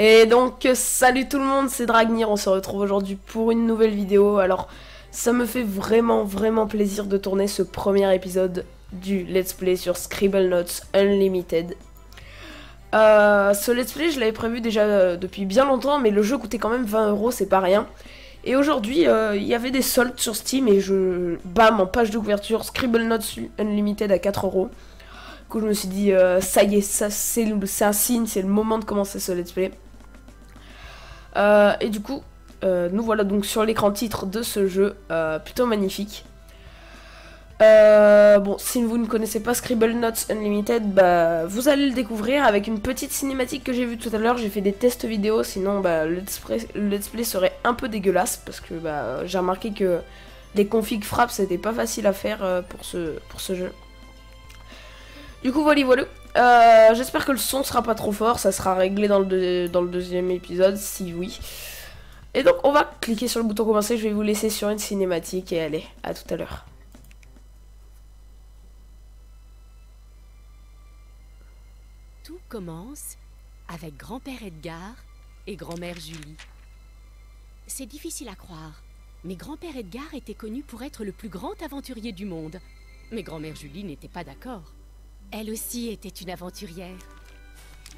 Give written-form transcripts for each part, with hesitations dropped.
Et donc, salut tout le monde, c'est Dragnir, on se retrouve aujourd'hui pour une nouvelle vidéo. Alors, ça me fait vraiment plaisir de tourner ce premier épisode du Let's Play sur Scribblenauts Unlimited. Ce Let's Play, je l'avais prévu déjà depuis bien longtemps, mais le jeu coûtait quand même 20 €, c'est pas rien. Et aujourd'hui, il y avait des soldes sur Steam et bam, en page de couverture, Scribblenauts Unlimited à 4 €. Du coup, je me suis dit, ça y est, ça c'est un signe, c'est le moment de commencer ce Let's Play. Et du coup, nous voilà donc sur l'écran titre de ce jeu, plutôt magnifique. Bon, si vous ne connaissez pas Scribblenauts Unlimited, bah, vous allez le découvrir avec une petite cinématique que j'ai vue tout à l'heure. J'ai fait des tests vidéo, sinon bah, le let's play serait un peu dégueulasse parce que bah, j'ai remarqué que les configs frappe c'était pas facile à faire pour ce jeu. Du coup, voilà. J'espère que le son sera pas trop fort, ça sera réglé dans le deuxième épisode, si oui. Et donc, on va cliquer sur le bouton commencer, je vais vous laisser sur une cinématique et allez, à tout à l'heure. Tout commence avec grand-père Edgar et grand-mère Julie. C'est difficile à croire, mais grand-père Edgar était connu pour être le plus grand aventurier du monde. Mais grand-mère Julie n'était pas d'accord. Elle aussi était une aventurière.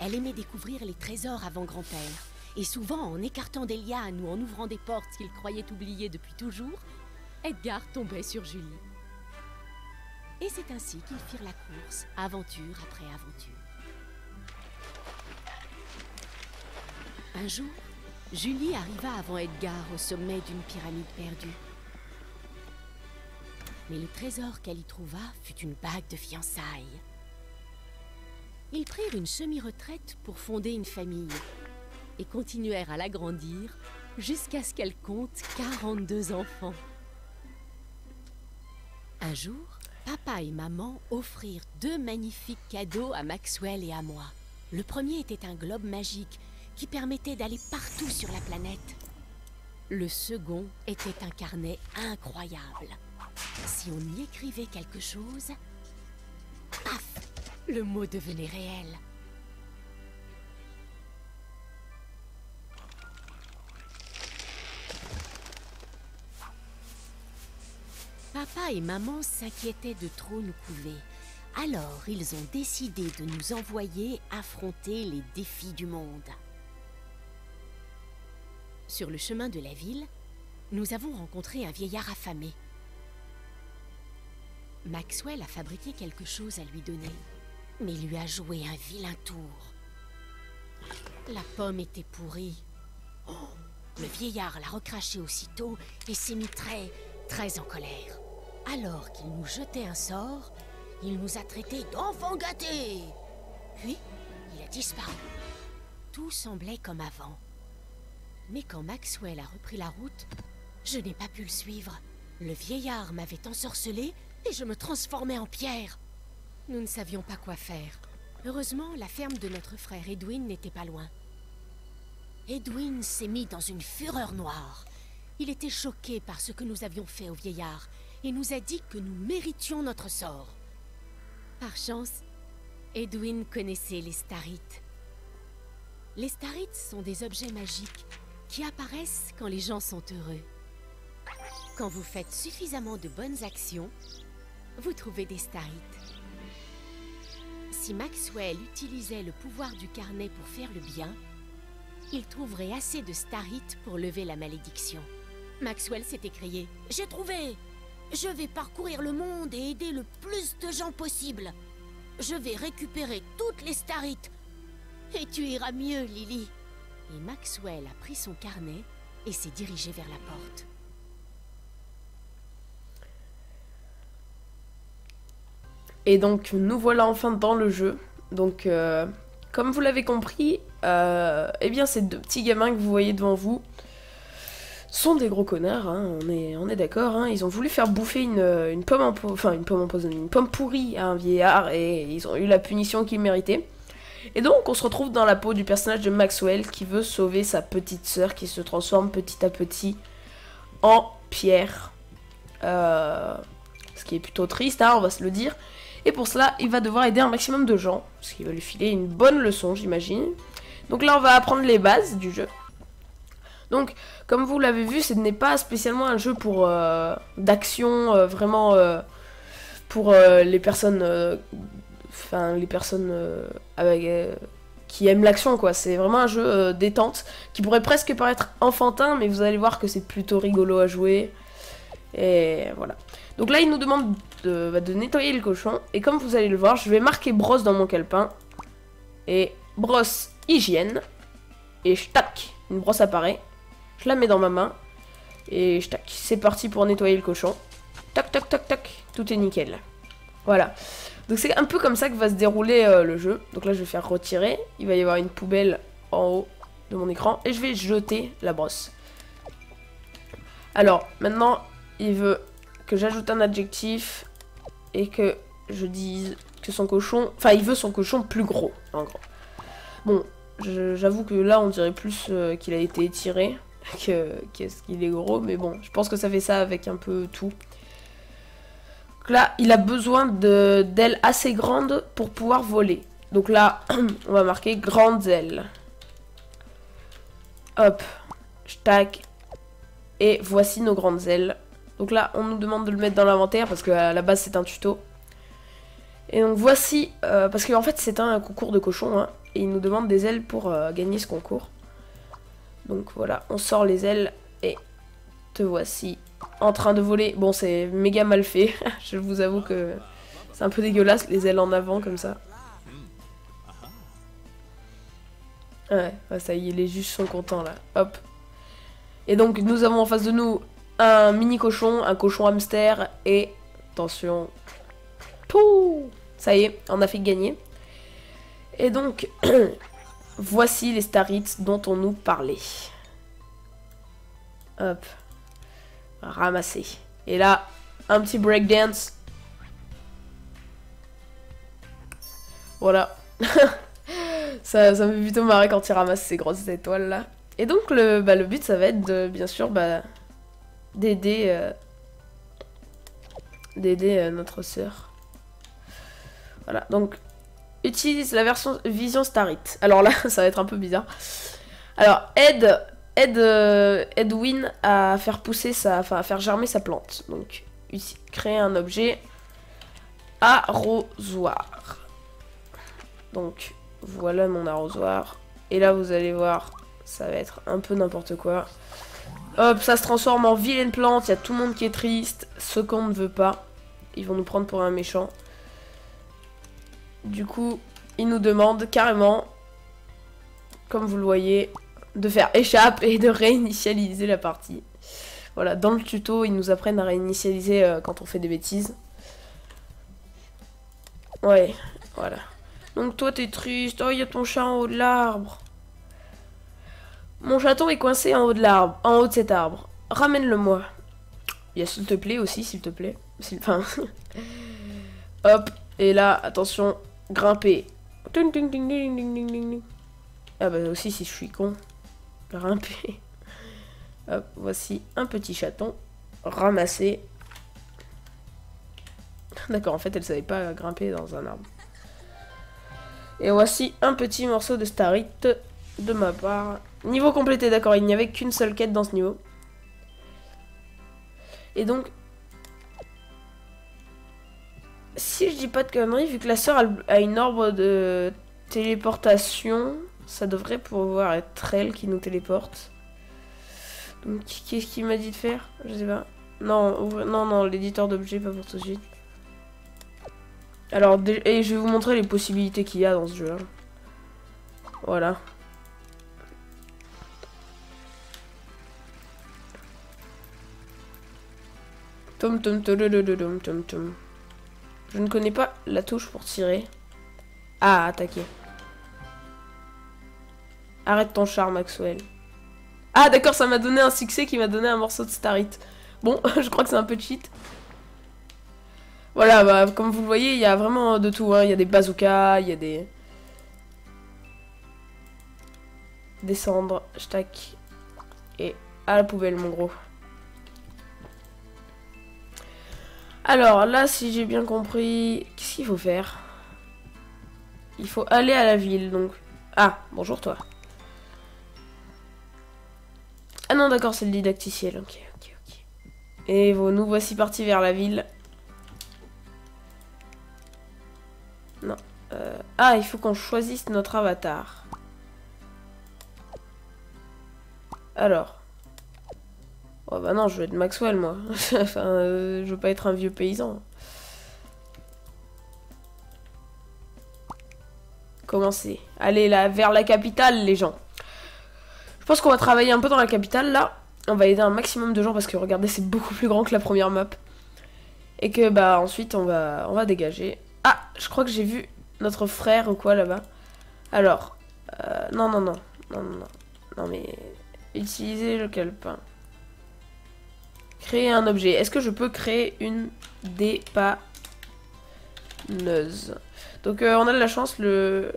Elle aimait découvrir les trésors avant grand-père. Et souvent, en écartant des lianes ou en ouvrant des portes qu'il croyait oubliées depuis toujours, Edgar tombait sur Julie. Et c'est ainsi qu'ils firent la course, aventure après aventure. Un jour, Julie arriva avant Edgar au sommet d'une pyramide perdue. Mais le trésor qu'elle y trouva fut une bague de fiançailles. Ils prirent une semi-retraite pour fonder une famille et continuèrent à l'agrandir jusqu'à ce qu'elle compte 42 enfants. Un jour, papa et maman offrirent 2 magnifiques cadeaux à Maxwell et à moi. Le premier était un globe magique qui permettait d'aller partout sur la planète. Le second était un carnet incroyable. Si on y écrivait quelque chose, paf, le mot devenait réel. Papa et maman s'inquiétaient de trop nous couver. Alors, ils ont décidé de nous envoyer affronter les défis du monde. Sur le chemin de la ville, nous avons rencontré un vieillard affamé. Maxwell a fabriqué quelque chose à lui donner, mais lui a joué un vilain tour. La pomme était pourrie. Oh, le vieillard l'a recrachée aussitôt et s'est mis très en colère. Alors qu'il nous jetait un sort, il nous a traités d'enfants gâtés. Puis, il a disparu. Tout semblait comme avant. Mais quand Maxwell a repris la route, je n'ai pas pu le suivre. Le vieillard m'avait ensorcelé et je me transformais en pierre. Nous ne savions pas quoi faire. Heureusement, la ferme de notre frère Edwin n'était pas loin. Edwin s'est mis dans une fureur noire. Il était choqué par ce que nous avions fait au vieillard et nous a dit que nous méritions notre sort. Par chance, Edwin connaissait les starites. Les starites sont des objets magiques qui apparaissent quand les gens sont heureux. Quand vous faites suffisamment de bonnes actions, vous trouvez des starites. Si Maxwell utilisait le pouvoir du carnet pour faire le bien, il trouverait assez de starites pour lever la malédiction. Maxwell s'est écrié « J'ai trouvé! Je vais parcourir le monde et aider le plus de gens possible. Je vais récupérer toutes les starites. Et tu iras mieux, Lily. » Et Maxwell a pris son carnet et s'est dirigé vers la porte. Et donc, nous voilà enfin dans le jeu. Donc, comme vous l'avez compris, eh bien, ces 2 petits gamins que vous voyez devant vous sont des gros connards, hein, on est d'accord. Hein, ils ont voulu faire bouffer une pomme empoisonnée, une pomme pourrie à un vieillard et ils ont eu la punition qu'ils méritaient. Et donc, on se retrouve dans la peau du personnage de Maxwell qui veut sauver sa petite sœur qui se transforme petit à petit en pierre. Ce qui est plutôt triste, hein, on va se le dire. Et pour cela, il va devoir aider un maximum de gens, parce qu'il va lui filer une bonne leçon, j'imagine. Donc là, on va apprendre les bases du jeu. Donc, comme vous l'avez vu, ce n'est pas spécialement un jeu pour d'action, vraiment pour les personnes, qui aiment l'action, quoi. C'est vraiment un jeu détente qui pourrait presque paraître enfantin, mais vous allez voir que c'est plutôt rigolo à jouer. Et voilà. Donc là, il nous demande de nettoyer le cochon. Et comme vous allez le voir, je vais marquer brosse dans mon calepin. Et brosse hygiène. Et tac, une brosse apparaît. Je la mets dans ma main. Et tac, c'est parti pour nettoyer le cochon. Tac, tac, tac, tac. Tout est nickel. Voilà. Donc c'est un peu comme ça que va se dérouler le jeu. Donc là, je vais faire retirer. Il va y avoir une poubelle en haut de mon écran. Et je vais jeter la brosse. Alors, maintenant, il veut que j'ajoute un adjectif. Et que je dise que son cochon... Enfin, il veut son cochon plus gros, en gros. Bon, j'avoue que là, on dirait plus qu'il a été étiré qu'il est gros. Mais bon, je pense que ça fait ça avec un peu tout. Donc là, il a besoin d'ailes assez grandes pour pouvoir voler. Donc là, on va marquer grandes ailes. Hop, tac. Et voici nos grandes ailes. Donc là, on nous demande de le mettre dans l'inventaire parce qu'à la base, c'est un tuto. Et donc voici, parce qu'en fait, c'est un concours de cochons. Hein, et il nous demande des ailes pour gagner ce concours. Donc voilà, on sort les ailes et te voici en train de voler. Bon, c'est méga mal fait. Je vous avoue que c'est un peu dégueulasse, les ailes en avant comme ça. Ouais, ça y est, les juges sont contents là. Hop. Et donc, nous avons en face de nous un mini cochon, un cochon hamster et... Attention. Pouh, ça y est, on a fait gagner. Et donc, voici les Starites dont on nous parlait. Hop. Ramasser. Et là, un petit breakdance. Voilà. ça me fait plutôt marrer quand il ramasse ces grosses étoiles là. Et donc le but ça va être de, bien sûr d'aider notre sœur. Voilà, donc utilise la version vision Starite. Alors là, ça va être un peu bizarre. Alors aide Edwin à faire pousser à faire germer sa plante. Donc ici, créer un objet arrosoir. Donc voilà mon arrosoir. Et là vous allez voir, ça va être un peu n'importe quoi. Hop, ça se transforme en vilaine plante. Il y a tout le monde qui est triste. Ce qu'on ne veut pas. Ils vont nous prendre pour un méchant. Du coup, ils nous demandent carrément, comme vous le voyez, de faire échappe et de réinitialiser la partie. Voilà, dans le tuto, ils nous apprennent à réinitialiser quand on fait des bêtises. Ouais, voilà. Donc toi, t'es triste. Oh, il y a ton chat en haut de l'arbre. Mon chaton est coincé en haut de l'arbre, en haut de cet arbre. Ramène-le-moi. Il y a s'il te plaît aussi, s'il te plaît. Enfin... Hop, et là, attention, grimper. Ah bah aussi, si je suis con. Grimper. Hop, voici un petit chaton. Ramassé. D'accord, en fait, elle savait pas grimper dans un arbre. Et voici un petit morceau de Starite de ma part. Niveau complété, d'accord, il n'y avait qu'une seule quête dans ce niveau. Et donc, si je dis pas de conneries, vu que la sœur a une orbe de téléportation, ça devrait pouvoir être elle qui nous téléporte. Donc, qu'est-ce qu'il m'a dit de faire? Je sais pas. Non, non, l'éditeur d'objets, pas pour tout de suite. Alors, et je vais vous montrer les possibilités qu'il y a dans ce jeu. Voilà. Je ne connais pas la touche pour tirer. Ah, attaquer. Arrête ton char, Maxwell. Ah, d'accord, ça m'a donné un succès qui m'a donné un morceau de Starite. Bon, je crois que c'est un peu cheat. Voilà, bah, comme vous le voyez, il y a vraiment de tout. Hein. Il y a des bazookas, il y a des cendres. Tac. Et à la poubelle, mon gros. Alors là, si j'ai bien compris, qu'est-ce qu'il faut faire? Il faut aller à la ville, donc... Ah, bonjour toi. Ah non, d'accord, c'est le didacticiel. Ok, ok, ok. Et nous voici partis vers la ville. Non. Ah, il faut qu'on choisisse notre avatar. Alors. Oh bah non, je veux être Maxwell, moi. Enfin, je veux pas être un vieux paysan. Commencer. Allez, là, vers la capitale, les gens. Je pense qu'on va travailler un peu dans la capitale, là. On va aider un maximum de gens, parce que, regardez, c'est beaucoup plus grand que la première map. Et que, bah, ensuite, on va dégager. Ah, je crois que j'ai vu notre frère ou quoi, là-bas. Alors. Non, non, non. Non, non, non. Non, mais... Utiliser le calepin. Créer un objet. Est-ce que je peux créer une dépanneuse? Donc on a de la chance, le...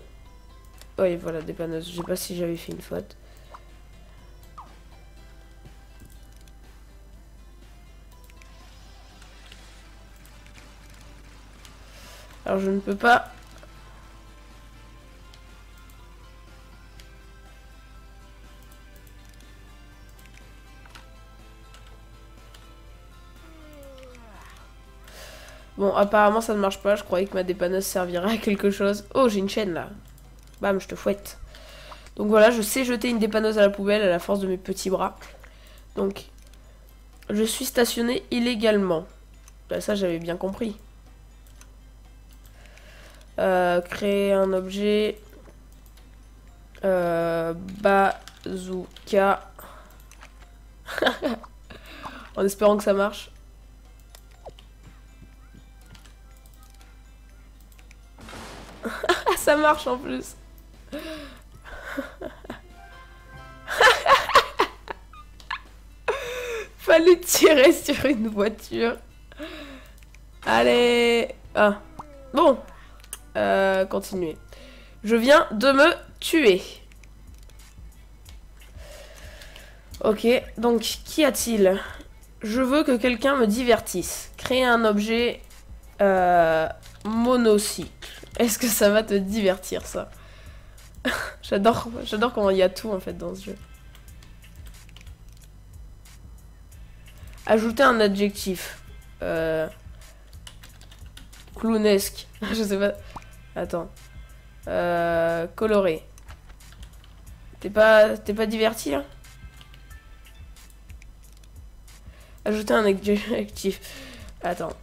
Oui, voilà, dépanneuse. Je sais pas si j'avais fait une faute. Alors je ne peux pas... Bon, apparemment ça ne marche pas. Je croyais que ma dépanneuse servirait à quelque chose. Oh, j'ai une chaîne là. Bam, je te fouette. Donc voilà, je sais jeter une dépanneuse à la poubelle à la force de mes petits bras. Donc, je suis stationné illégalement. Bah, ça, j'avais bien compris. Créer un objet. Bazooka. En espérant que ça marche. Ça marche en plus. Fallait tirer sur une voiture. Allez. Ah. Bon. Continuez. Je viens de me tuer. Ok. Donc, qu'y a-t-il? Je veux que quelqu'un me divertisse. Créer un objet monocycle. Est-ce que ça va te divertir, ça? J'adore comment il y a tout, en fait, dans ce jeu. Ajouter un adjectif. Clownesque. Je sais pas. Attends. Coloré. T'es pas diverti, là? Ajouter un adjectif. Attends.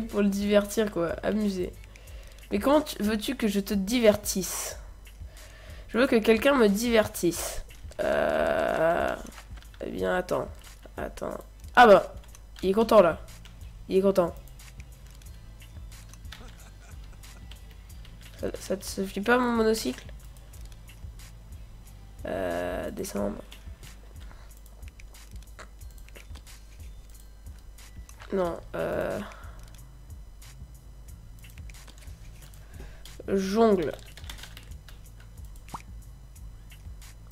Pour le divertir, quoi. Amuser. Mais comment veux-tu que je te divertisse? Je veux que quelqu'un me divertisse. Eh bien, attends. Attends. Ah bah, il est content, là. Il est content. Ça te suffit pas, mon monocycle? Descendre. Non, jongle.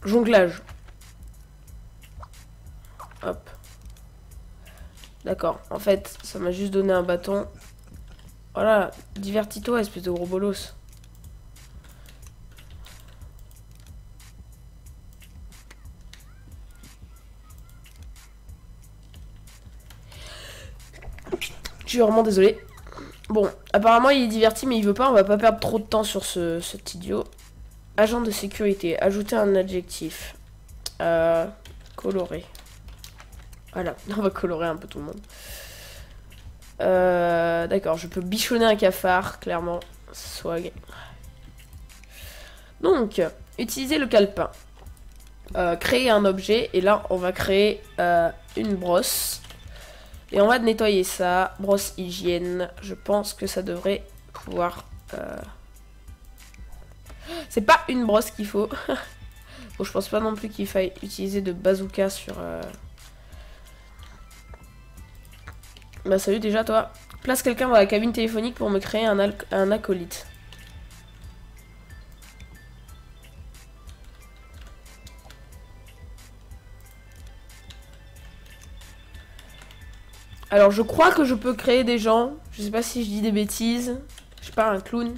Jonglage. Hop. D'accord. En fait, ça m'a juste donné un bâton. Voilà. Divertis-toi, espèce de gros bolos. Je suis vraiment désolé. Bon, apparemment il est diverti, mais il veut pas. On va pas perdre trop de temps sur cet idiot. Agent de sécurité. Ajouter un adjectif. Colorer. Voilà, on va colorer un peu tout le monde. D'accord, je peux bichonner un cafard, clairement. Swag. Donc, utiliser le calepin. Créer un objet. Et là, on va créer une brosse. Et on va nettoyer ça. Brosse hygiène. Je pense que ça devrait pouvoir... C'est pas une brosse qu'il faut. Bon, je pense pas non plus qu'il faille utiliser de bazooka sur... Bah salut déjà toi. Place quelqu'un dans la cabine téléphonique pour me créer un acolyte. Alors je crois que je peux créer des gens. Je sais pas si je dis des bêtises. Je sais pas, un clown.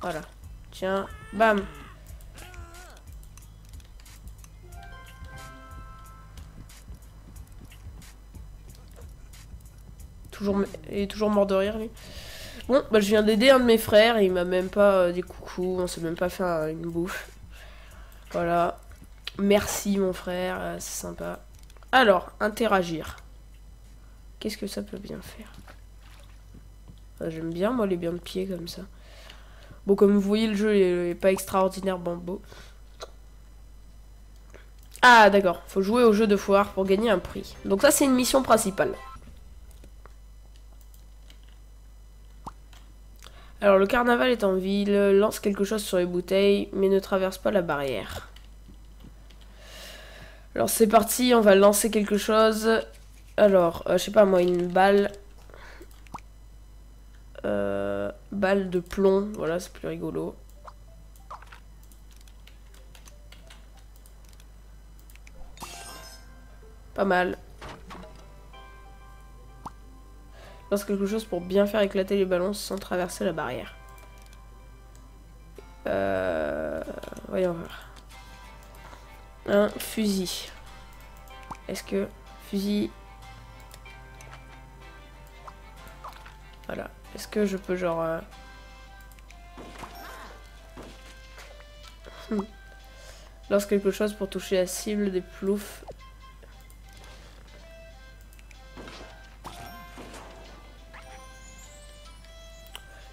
Voilà. Tiens, bam. Il est toujours mort de rire, lui. Bon, bah je viens d'aider un de mes frères et il m'a même pas dit coucou, on s'est même pas fait une bouffe. Voilà. Merci mon frère, c'est sympa. Alors, interagir. Qu'est-ce que ça peut bien faire? J'aime bien moi les biens de pied comme ça. Bon, comme vous voyez, le jeu est pas extraordinaire, beau. Ah d'accord, faut jouer au jeu de foire pour gagner un prix. Donc ça c'est une mission principale. Alors le carnaval est en ville, lance quelque chose sur les bouteilles, mais ne traverse pas la barrière. Alors c'est parti, on va lancer quelque chose. Alors, je sais pas moi, une balle. Balle de plomb, voilà, c'est plus rigolo. Pas mal. Lance quelque chose pour bien faire éclater les ballons sans traverser la barrière. Voyons voir. Un fusil. Est-ce que... Fusil... Voilà. Est-ce que je peux genre... Lance quelque chose pour toucher la cible des ploufs.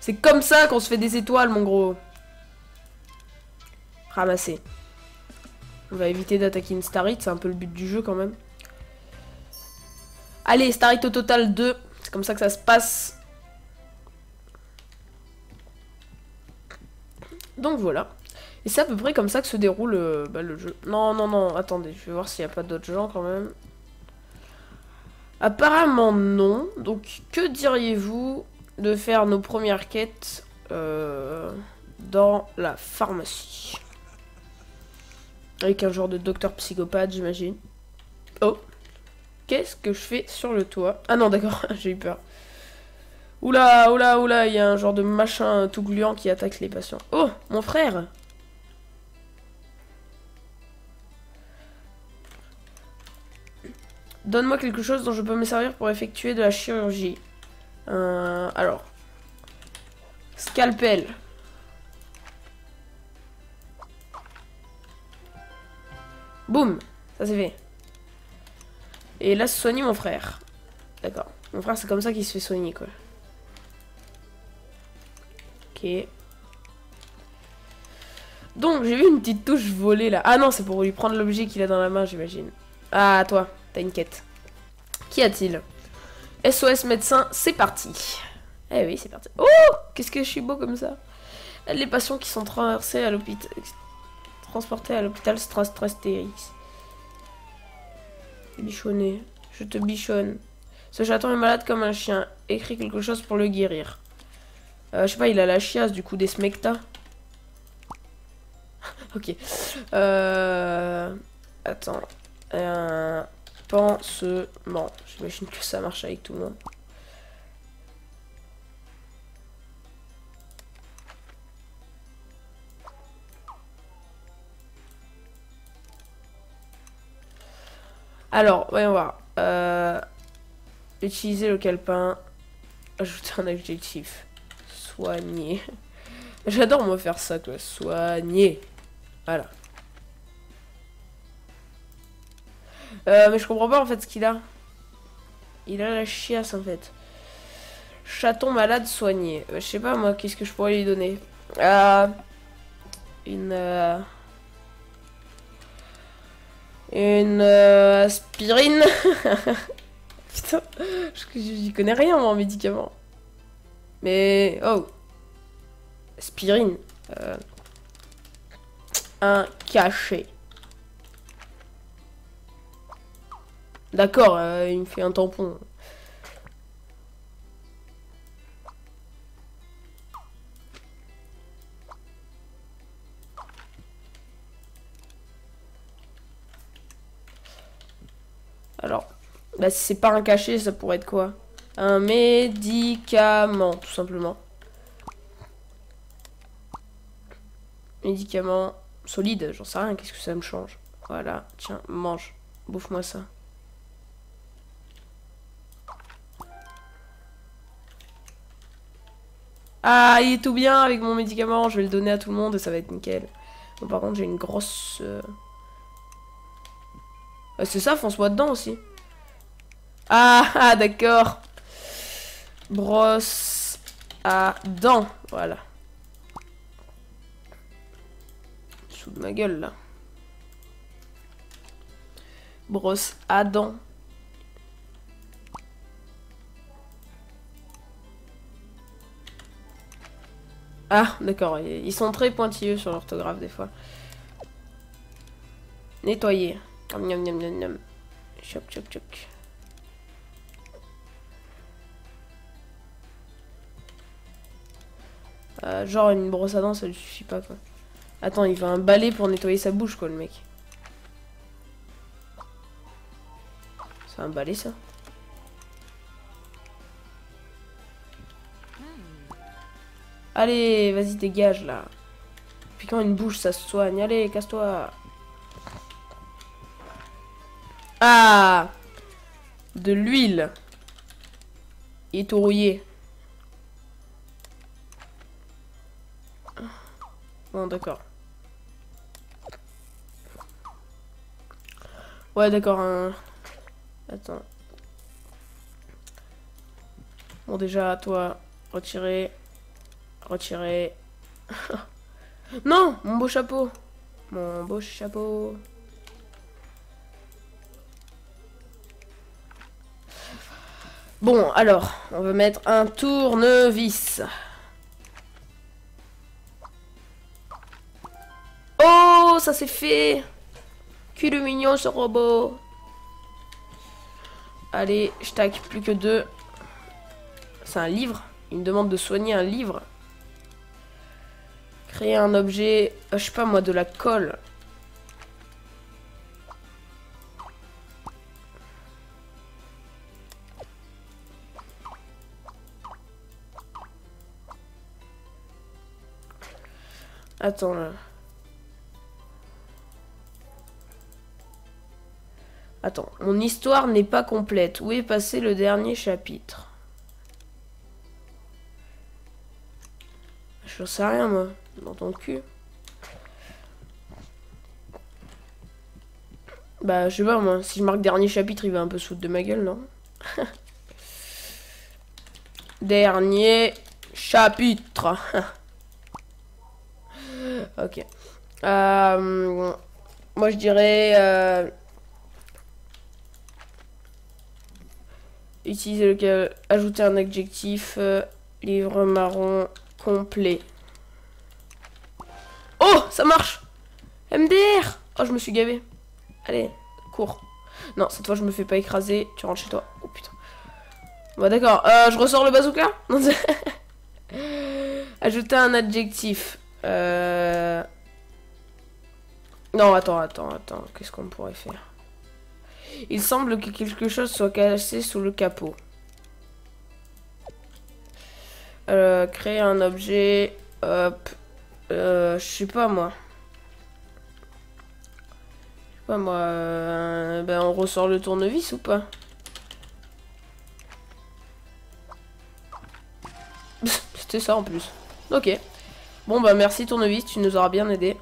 C'est comme ça qu'on se fait des étoiles, mon gros. Ramasser. On va éviter d'attaquer une Star Hit, c'est un peu le but du jeu quand même. Allez, Star Hit au total 2. C'est comme ça que ça se passe. Donc voilà. Et c'est à peu près comme ça que se déroule le jeu. Non, non, non, attendez, je vais voir s'il n'y a pas d'autres gens quand même. Apparemment non. Donc que diriez-vous de faire nos premières quêtes dans la pharmacie? Avec un genre de docteur psychopathe, j'imagine. Oh. Qu'est-ce que je fais sur le toit? Ah non, d'accord, j'ai eu peur. Oula, oula, oula, il y a un genre de machin tout gluant qui attaque les patients. Oh, mon frère! Donne-moi quelque chose dont je peux me servir pour effectuer de la chirurgie. Alors. Scalpel. Boum, ça c'est fait. Et là, soigner mon frère. D'accord. Mon frère, c'est comme ça qu'il se fait soigner, quoi. Ok. Donc, j'ai vu une petite touche volée, là. Ah non, c'est pour lui prendre l'objet qu'il a dans la main, j'imagine. Ah, toi, t'as une quête. Qu'y a-t-il? SOS médecin, c'est parti. Eh oui, c'est parti. Oh, qu'est-ce que je suis beau comme ça. Les patients qui sont traversés à l'hôpital... Transporté à l'hôpital Strastérix. Bichonné. Je te bichonne. Ce chaton est malade comme un chien. Écris quelque chose pour le guérir. Je sais pas, il a la chiasse du coup des smecta. Ok. Attends. Un pansement. J'imagine que ça marche avec tout le monde. Alors, voyons voir. Utiliser le calepin. Ajouter un adjectif. Soigner. J'adore moi faire ça, quoi. Soigner. Voilà. Mais je comprends pas en fait ce qu'il a. Il a la chiasse en fait. Chaton malade soigné. Je sais pas moi, qu'est-ce que je pourrais lui donner. Une aspirine. Putain, j'y connais rien moi en médicaments. Mais oh, aspirine. Un cachet. D'accord, il me fait un tampon. Alors, bah, si c'est pas un cachet, ça pourrait être quoi? Un médicament, tout simplement. Médicaments solides, j'en sais rien, qu'est-ce que ça me change. Voilà, tiens, mange. Bouffe-moi ça. Ah, il est tout bien avec mon médicament, je vais le donner à tout le monde et ça va être nickel. Bon, par contre, j'ai une grosse... c'est ça, fonce-moi dedans aussi. Ah, d'accord. Brosse à dents, voilà. Sous de ma gueule, là. Brosse à dents. Ah, d'accord, ils sont très pointilleux sur l'orthographe des fois. Nettoyer. Miam, miam, miam, miam. Choc, choc, choc. Genre une brosse à dents, ça lui suffit pas, quoi. Attends, il va un balai pour nettoyer sa bouche, quoi, le mec. C'est un balai, ça. Allez, vas-y, dégage, là. Puis quand une bouche, ça se soigne. Allez, casse-toi. Ah! De l'huile. Il est tout rouillé. Bon, d'accord. Ouais, d'accord. Attends. Bon, déjà, toi, retirer. Retirer. Non! Mon beau chapeau. Mon beau chapeau. Bon, alors, on va mettre un tournevis. Oh, ça c'est fait. Qu'il est mignon ce robot. Allez, je tac, plus que 2. C'est un livre. Il me demande de soigner un livre. Créer un objet, je sais pas moi, de la colle. Attends là. Attends, mon histoire n'est pas complète. Où est passé le dernier chapitre? Je sais rien moi. Dans ton cul. Bah je sais pas moi. Si je marque dernier chapitre, il va un peu se foutre de ma gueule, non? Dernier chapitre. Ok. Moi je dirais utiliser lequel, ajouter un adjectif, livre marron complet. Oh, ça marche. MDR. Oh, je me suis gavé. Allez, cours. Non, cette fois je me fais pas écraser. Tu rentres chez toi. Oh putain. Bon d'accord, je ressors le bazooka. Ajouter un adjectif. Non, attends. Qu'est-ce qu'on pourrait faire? Il semble que quelque chose soit cassé sous le capot. Créer un objet. Hop. Je sais pas moi. Ben on ressort le tournevis ou pas? C'était ça en plus. Ok. Bon bah merci tournevis, tu nous auras bien aidé.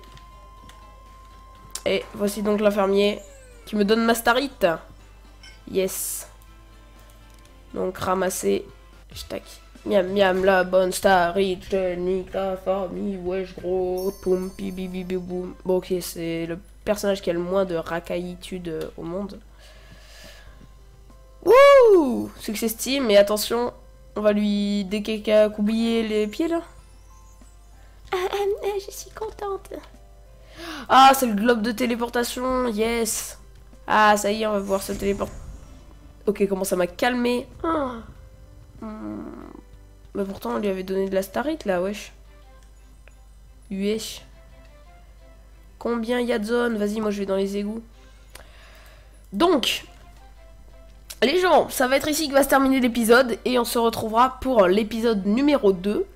Et voici donc l'infirmier qui me donne ma starite. Yes. Donc ramasser. Je tac. Miam miam la bonne starite. Je nique la famille. Wesh gros. Poum pi bi bi bi boum. Bon ok, c'est le personnage qui a le moins de racaillitude au monde. Wouh! Succès Steam, mais attention, on va lui décacoubiller les pieds là. Je suis contente. Ah, c'est le globe de téléportation, yes. Ah, ça y est, on va pouvoir se téléporter. Ok, comment ça m'a calmé. Mais pourtant, on lui avait donné de la starite là, wesh. Wesh. Combien il y a de zones? Vas-y, moi je vais dans les égouts. Donc, les gens, ça va être ici que va se terminer l'épisode. Et on se retrouvera pour l'épisode numéro 2.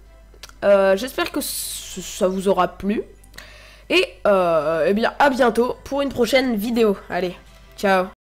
J'espère que ça vous aura plu. Et eh bien à bientôt pour une prochaine vidéo. Allez, ciao.